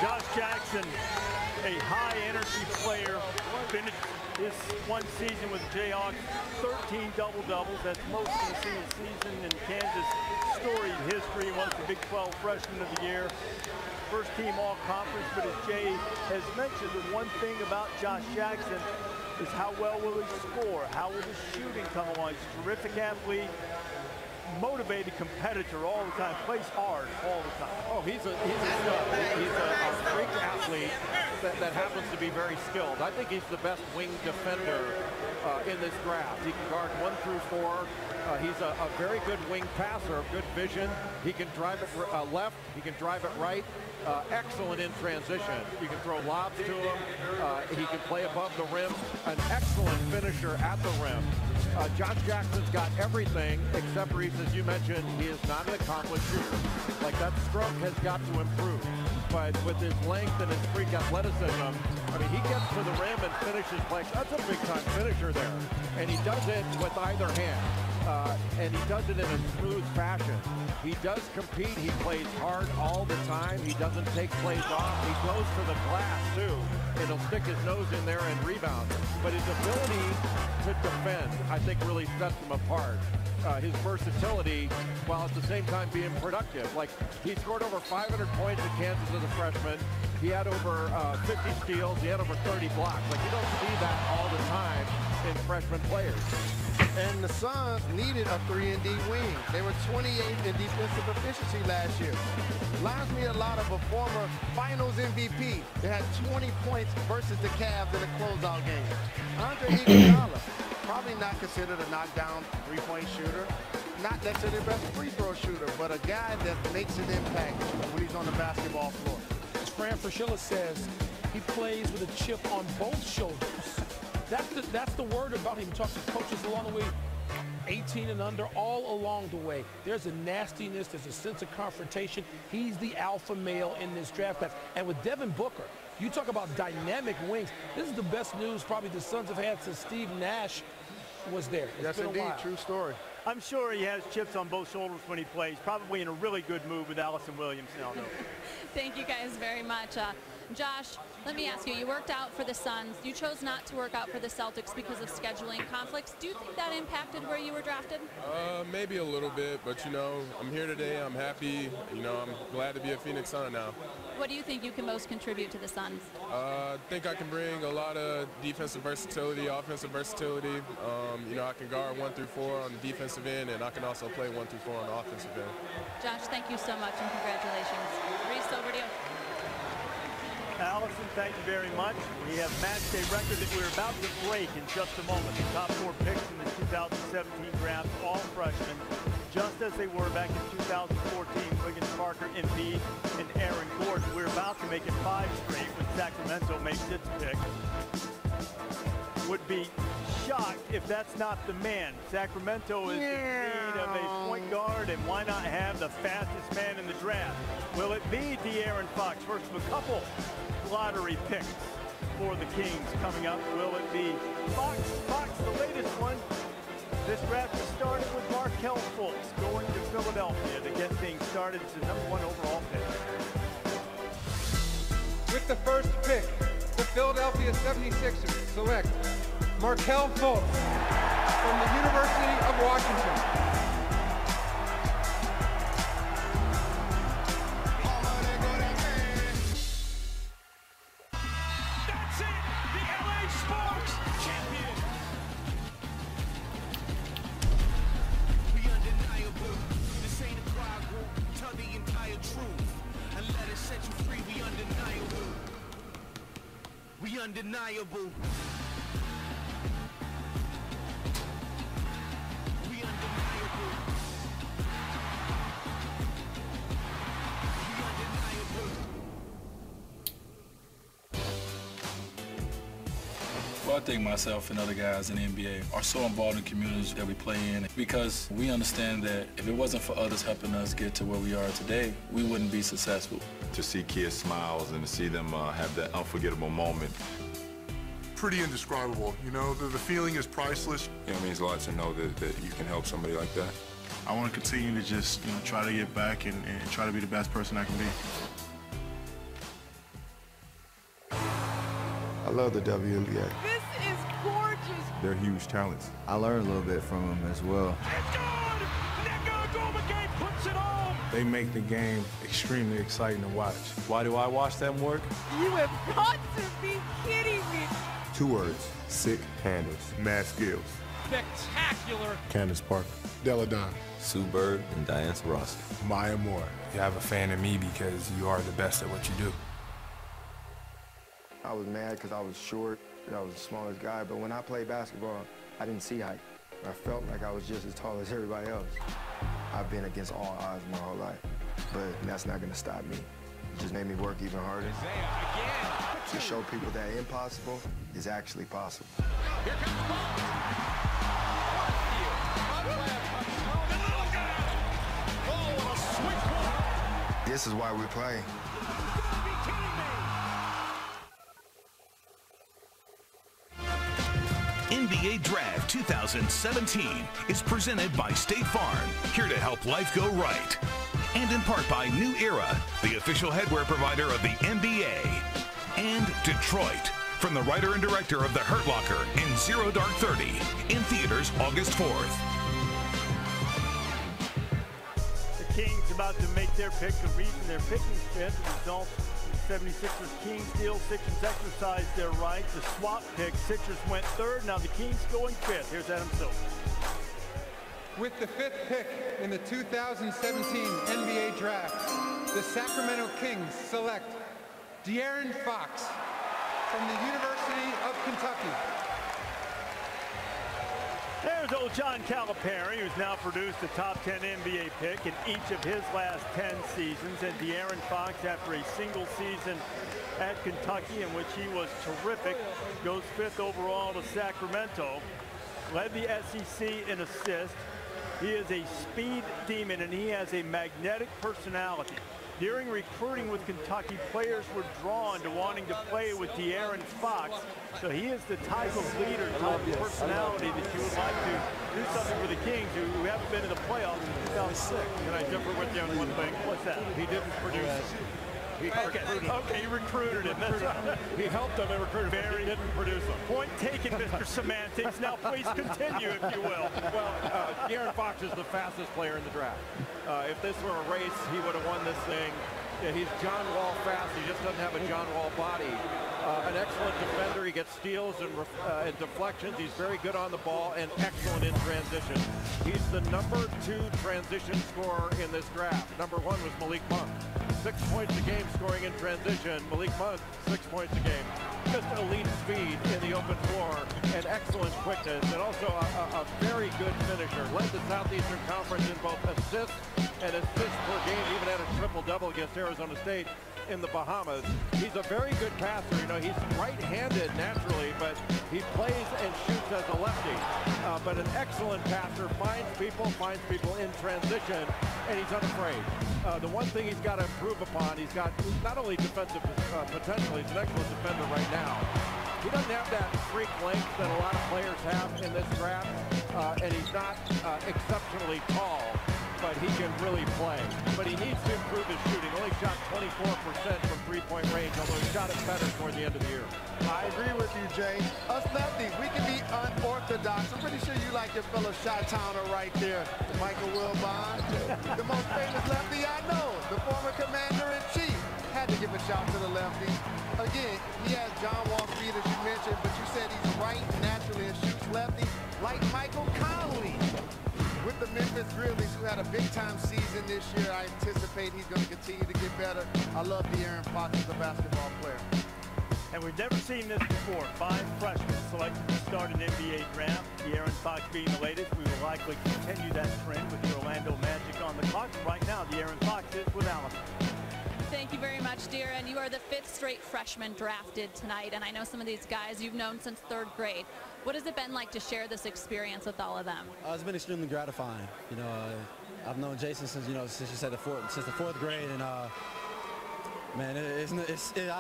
Speaker 14: Josh Jackson, a high-energy player, finished his one season with the Jayhawks, 13 double-doubles. That's most in a single season in Kansas' storied history. He was the Big 12 Freshman of the Year. First team all-conference, but as Jay has mentioned, the one thing about Josh Jackson is how well will he score? How will his shooting come along? He's a terrific athlete, motivated competitor all the time, plays hard all the time.
Speaker 6: Oh, he's a stud. He's a freak athlete that happens to be very skilled. I think he's the best wing defender in this draft. He can guard 1 through 4. He's a very good wing passer, good vision. He can drive it left. He can drive it right. Excellent in transition. You can throw lobs to him. He can play above the rim. An excellent finisher at the rim. Josh Jackson's got everything except for, as you mentioned, he is not an accomplished shooter. Like, that stroke has got to improve. But with his length and his freak athleticism, I mean, he gets to the rim and finishes like, that's a big-time finisher there. And he does it with either hand. And he does it in a smooth fashion. He does compete. He plays hard all the time. He doesn't take plays off. He goes for the glass, too. And he'll stick his nose in there and rebound. But his ability to defend, I think, really sets him apart. His versatility, while at the same time being productive. Like, he scored over 500 points at Kansas as a freshman. He had over 50 steals. He had over 30 blocks. Like, you don't see that all the time in freshman players.
Speaker 15: And the Suns needed a 3-and-D wing. They were 28th in defensive efficiency last year. Reminds me a lot of a former Finals MVP. They had 20 points versus the Cavs in a closeout game. Andre Iguodala, probably not considered a knockdown three-point shooter. Not necessarily the best free throw shooter, but a guy that makes an impact when he's on the basketball floor.
Speaker 16: As Fran Fraschilla says, he plays with a chip on both shoulders. That's the word about him. He talks to coaches along the way, 18 and under, all along the way. There's a nastiness, there's a sense of confrontation. He's the alpha male in this draft class. And with Devin Booker, you talk about dynamic wings. This is the best news probably the Suns have had since Steve Nash was there.
Speaker 15: Yes, indeed, true story.
Speaker 14: I'm sure he has chips on both shoulders when he plays. Probably in a really good mood with Allison Williams now, though.
Speaker 2: Thank you guys very much. Josh, let me ask you, you worked out for the Suns. You chose not to work out for the Celtics because of scheduling conflicts. Do you think that impacted where you were drafted?
Speaker 3: Maybe a little bit, but, you know, I'm here today. I'm happy. You know, I'm glad to be a Phoenix Sun now.
Speaker 2: What do you think you can most contribute to the Suns?
Speaker 3: I think I can bring a lot of defensive versatility, offensive versatility. You know, I can guard 1 through 4 on the defensive end, and I can also play 1 through 4 on the offensive end.
Speaker 2: Josh, thank you so much, and congratulations. Reese, over to you.
Speaker 14: Allison, thank you very much. We have match day record that we're about to break in just a moment. The top 4 picks in the 2017 draft, all freshmen, just as they were back in 2014. Wiggins, Parker, Embiid, and Aaron Gordon. We're about to make make it 5 straight when Sacramento makes its pick. Would be shocked if that's not the man. Sacramento is in need of a point guard, and why not have the fastest man in the draft? Will it be De'Aaron Fox? First of a couple lottery picks for the Kings coming up. Will it be Fox? Fox, the latest one. This draft has started with Markelle Fultz going to Philadelphia to get things started. It's the #1 overall pick.
Speaker 13: With the first pick, the Philadelphia 76ers select Markelle Fultz from the University of Washington.
Speaker 18: That's it! The LA Sparks champion! We undeniable. This ain't a cry group. Tell the entire truth. And let it set you free. We undeniable. We undeniable. We undeniable. We undeniable.
Speaker 20: Well, I think myself and other guys in the NBA are so involved in communities that we play in because we understand that if it wasn't for others helping us get to where we are today, we wouldn't be successful.
Speaker 8: To see kids' smiles and to see them have that unforgettable moment.
Speaker 9: Pretty indescribable. You know, the feeling is priceless.
Speaker 8: You know, it means a lot to know that you can help somebody like that.
Speaker 9: I want to continue to just, try to get back and try to be the best person I can be.
Speaker 11: I love the WNBA.
Speaker 12: This is gorgeous.
Speaker 11: They're huge talents.
Speaker 24: I learned a little bit from them as well.
Speaker 18: Puts it on.
Speaker 20: They make the game extremely exciting to watch. Why do I watch them work?
Speaker 12: You have got to be kidding me.
Speaker 11: 2 words: sick handles, mad skills.
Speaker 12: Spectacular.
Speaker 11: Candace Parker, Della Don,
Speaker 25: Sue Bird and Diane Taurasi.
Speaker 11: Maya Moore.
Speaker 20: You have a fan in me because you are the best at what you do.
Speaker 26: I was mad because I was short, I was the smallest guy, but when I played basketball, I didn't see height. I felt like I was just as tall as everybody else. I've been against all odds my whole life, but that's not gonna stop me. It just made me work even harder to show people that impossible is actually possible.
Speaker 18: Here comes the ball.
Speaker 26: This is why we play.
Speaker 27: NBA Draft 2017 is presented by State Farm, here to help life go right. And in part by New Era, the official headwear provider of the NBA. And Detroit, from the writer and director of The Hurt Locker in Zero Dark 30, in theaters August 4th.
Speaker 14: The Kings about to make their pick. The reason they're picking fifth, the result, the 76ers Kings deal. Sixers exercise their right. The swap pick, Sixers went third. Now the Kings going fifth. Here's Adam Silver.
Speaker 13: With the 5th pick in the 2017 NBA Draft, the Sacramento Kings select De'Aaron Fox from the University of Kentucky.
Speaker 14: There's old John Calipari, who's now produced a top 10 NBA pick in each of his last 10 seasons. And De'Aaron Fox, after a single season at Kentucky in which he was terrific, goes 5th overall to Sacramento. Led the SEC in assists. He is a speed demon, and he has a magnetic personality. During recruiting with Kentucky, players were drawn to wanting to play with De'Aaron Fox. So he is the type of leader, type of personality that you would like to do something for the Kings, who haven't been in the playoffs since 2006. Can I differ with you on one thing? What's that? He didn't produce. Okay, you recruited him. He helped them and recruited him. He didn't produce him. Point taken, Mr. Semantics. Now please continue, if you will.
Speaker 6: Well, De'Aaron Fox is the fastest player in the draft. If this were a race, he would have won this thing. Yeah, he's John Wall fast. He just doesn't have a John Wall body. An excellent defender. He gets steals and deflections. He's very good on the ball and excellent in transition. He's the #2 transition scorer in this draft. #1 was Malik Monk. 6 points a game scoring in transition. Malik Monk, 6 points a game. Just elite speed in the open floor and excellent quickness, and also a very good finisher. Led the Southeastern Conference in both assists and assists per game, even had a triple-double against Arizona State. in the Bahamas. He's a very good passer. You know, he's right-handed naturally, but he plays and shoots as a lefty. But an excellent passer, finds people in transition, and he's unafraid. The one thing he's got to improve upon, he's got not only defensive potential, he's an excellent defender right now. He doesn't have that freak length that a lot of players have in this draft, and he's not exceptionally tall, but he can really play. But he needs to improve his shooting. Only shot 24% from three-point range, although he shot it better toward the end of the year.
Speaker 15: I agree with you, Jay. Us lefties, we can be unorthodox. I'm pretty sure you like your fellow Chi-Towner right there, Michael Wilbon, the most famous lefty I know, the former commander-in-chief. Had to give a shout to the lefties. Again, he has John Wall speed, as you mentioned, but you said he's right naturally and shoots lefty, like Michael Conley with the Memphis Grizzlies, who had a big-time season this year. I anticipate he's going to continue to get better. I love De'Aaron Fox as a basketball player.
Speaker 14: And we've never seen this before. 5 freshmen selected to start an NBA draft. De'Aaron Fox being the latest. We will likely continue that trend with the Orlando Magic on the clock. Right now, De'Aaron Fox is with Allison.
Speaker 2: Thank you very much, De'Aaron. You are the 5th straight freshman drafted tonight, and I know some of these guys you've known since 3rd grade. What has it been like to share this experience with all of them?
Speaker 1: It's been extremely gratifying. You know, I've known Jason since you said since the 4th grade, and man,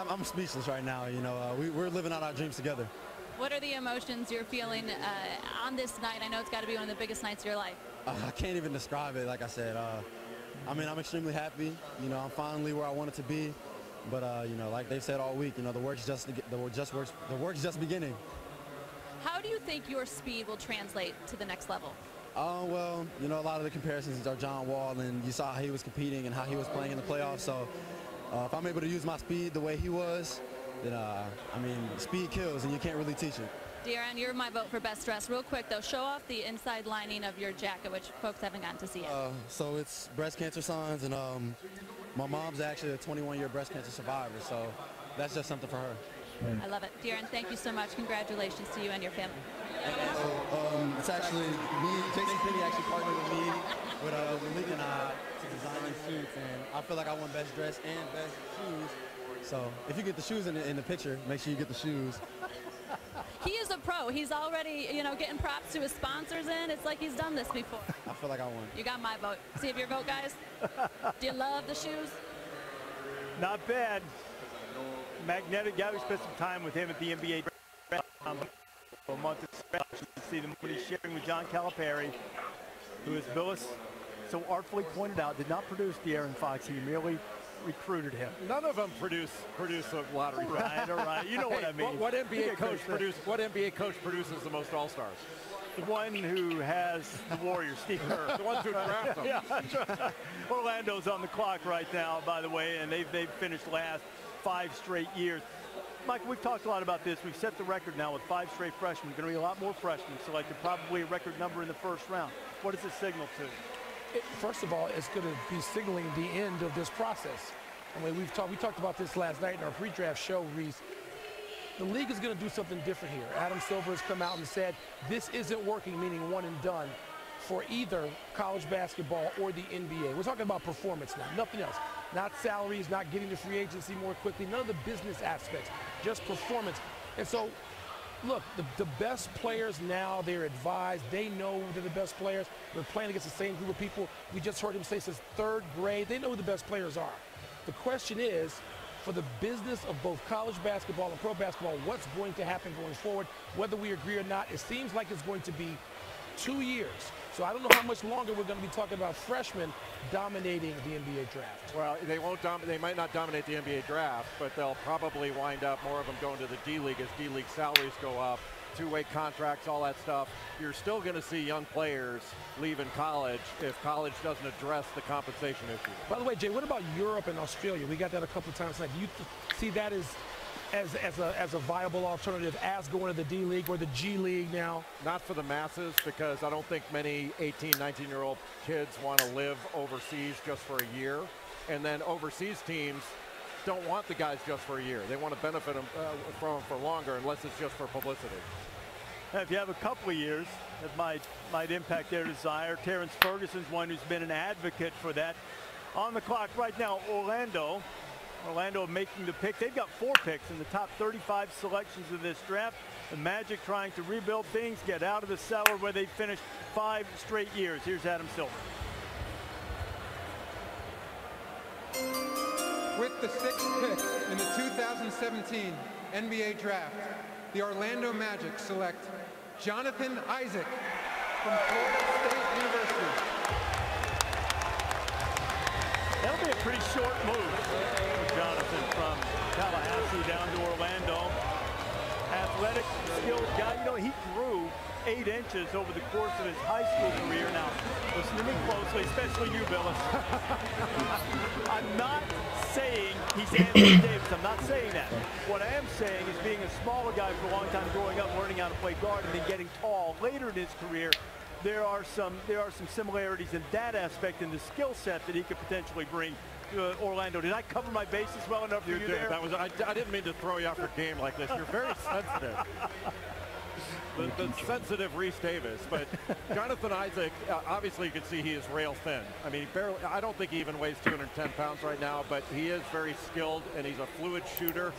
Speaker 1: I'm speechless right now. You know, we're living out our dreams together.
Speaker 2: What are the emotions you're feeling on this night? I know it's got to be one of the biggest nights of your life.
Speaker 1: I can't even describe it. Like I said, I mean, I'm extremely happy. You know, I'm finally where I wanted to be. But you know, like they've said all week, you know, the work's just beginning.
Speaker 2: How do you think your speed will translate to the next level?
Speaker 1: Well, you know, a lot of the comparisons are John Wall, and you saw how he was competing and how he was playing in the playoffs. So if I'm able to use my speed the way he was, then I mean, speed kills, and you can't really teach it.
Speaker 2: De'Aaron, you're my vote for best dressed. Real quick, though, show off the inside lining of your jacket, which folks haven't gotten to see yet.
Speaker 1: So it's breast cancer signs, and my mom's actually a 21-year breast cancer survivor, so that's just something for her.
Speaker 2: I love it. De'Aaron, thank you so much. Congratulations to you and your family.
Speaker 1: It's actually me, Jason Penny actually partnered with me, with Malik and I, to design these suits, and I feel like I won best dress and best shoes. So if you get the shoes in the picture, make sure you get the shoes.
Speaker 2: He is a pro. He's already, you know, getting props to his sponsors in. It's like he's done this before.
Speaker 1: I feel like I won.
Speaker 2: You got my vote. See if your vote, guys. Do you love the shoes?
Speaker 14: Not bad. Magnetic guy. We spent some time with him at the NBA a month ago. You can see the what he's sharing with John Calipari, who, as Billis so artfully pointed out, did not produce De'Aaron Fox. He merely recruited him.
Speaker 6: None of them produce a lottery.
Speaker 14: Right, all right. You know what I mean.
Speaker 6: What NBA coach produces the most All-Stars?
Speaker 14: The one who has the Warriors, Steve Kerr.
Speaker 6: The ones who draft them.
Speaker 14: Yeah, that's right. Orlando's on the clock right now, by the way, and they've finished last 5 straight years. Michael, we've talked a lot about this. We've set the record now with 5 straight freshmen. Going to be a lot more freshmen selected, probably a record number in the first round. What does it signal to?
Speaker 16: First of all, it's going to be signaling the end of this process. I mean, we talked about this last night in our pre-draft show, Reese. The league is going to do something different here. Adam Silver has come out and said this isn't working, meaning one and done, for either college basketball or the NBA. We're talking about performance now, nothing else. Not salaries, not getting to free agency more quickly, none of the business aspects, just performance. And so, look, the best players now, they're advised. They know they're the best players. They're playing against the same group of people. We just heard him say since 3rd grade. They know who the best players are. The question is, for the business of both college basketball and pro basketball, what's going to happen going forward, whether we agree or not? It seems like it's going to be 2 years. So I don't know how much longer we're going to be talking about freshmen dominating the NBA draft.
Speaker 6: Well, they might not dominate the NBA draft, but they'll probably wind up more of them going to the D-League as D-League salaries go up, two-way contracts, all that stuff. You're still going to see young players leaving college if college doesn't address the compensation issue.
Speaker 16: By the way, Jay, what about Europe and Australia? We got that a couple of times tonight. Do you see that as a viable alternative as going to the D-League or the G-League now?
Speaker 6: Not for the masses, because I don't think many 18, 19-year-old kids want to live overseas just for a year. And then overseas teams don't want the guys just for a year. They want to benefit them from them for longer, unless it's just for publicity.
Speaker 14: If you have a couple of years, that might impact their desire. Terrence Ferguson's one who's been an advocate for that. On the clock right now, Orlando Orlando making the pick. They've got 4 picks in the top 35 selections of this draft. The Magic trying to rebuild things, get out of the cellar where they finished 5 straight years. Here's Adam Silver.
Speaker 13: With the 6th pick in the 2017 NBA Draft, the Orlando Magic select Jonathan Isaac from Florida State University.
Speaker 14: That'll be a pretty short move for Jonathan from Tallahassee down to Orlando. Athletic, skilled guy. You know, he grew 8 inches over the course of his high school career. Now, listen to me closely, especially you, Billis. I'm not saying he's Anthony Davis. I'm not saying that. What I am saying is being a smaller guy for a long time, growing up, learning how to play guard, and then getting tall later in his career, there are some similarities in that aspect in the skill set that he could potentially bring to Orlando. Did I cover my bases well enough for you there?
Speaker 6: That was, I didn't mean to throw you off your game like this. You're very sensitive. The sensitive Reese Davis, but Jonathan Isaac, obviously you can see he is rail thin. I mean, barely, I don't think he even weighs 210 pounds right now, but he is very skilled and he's a fluid shooter.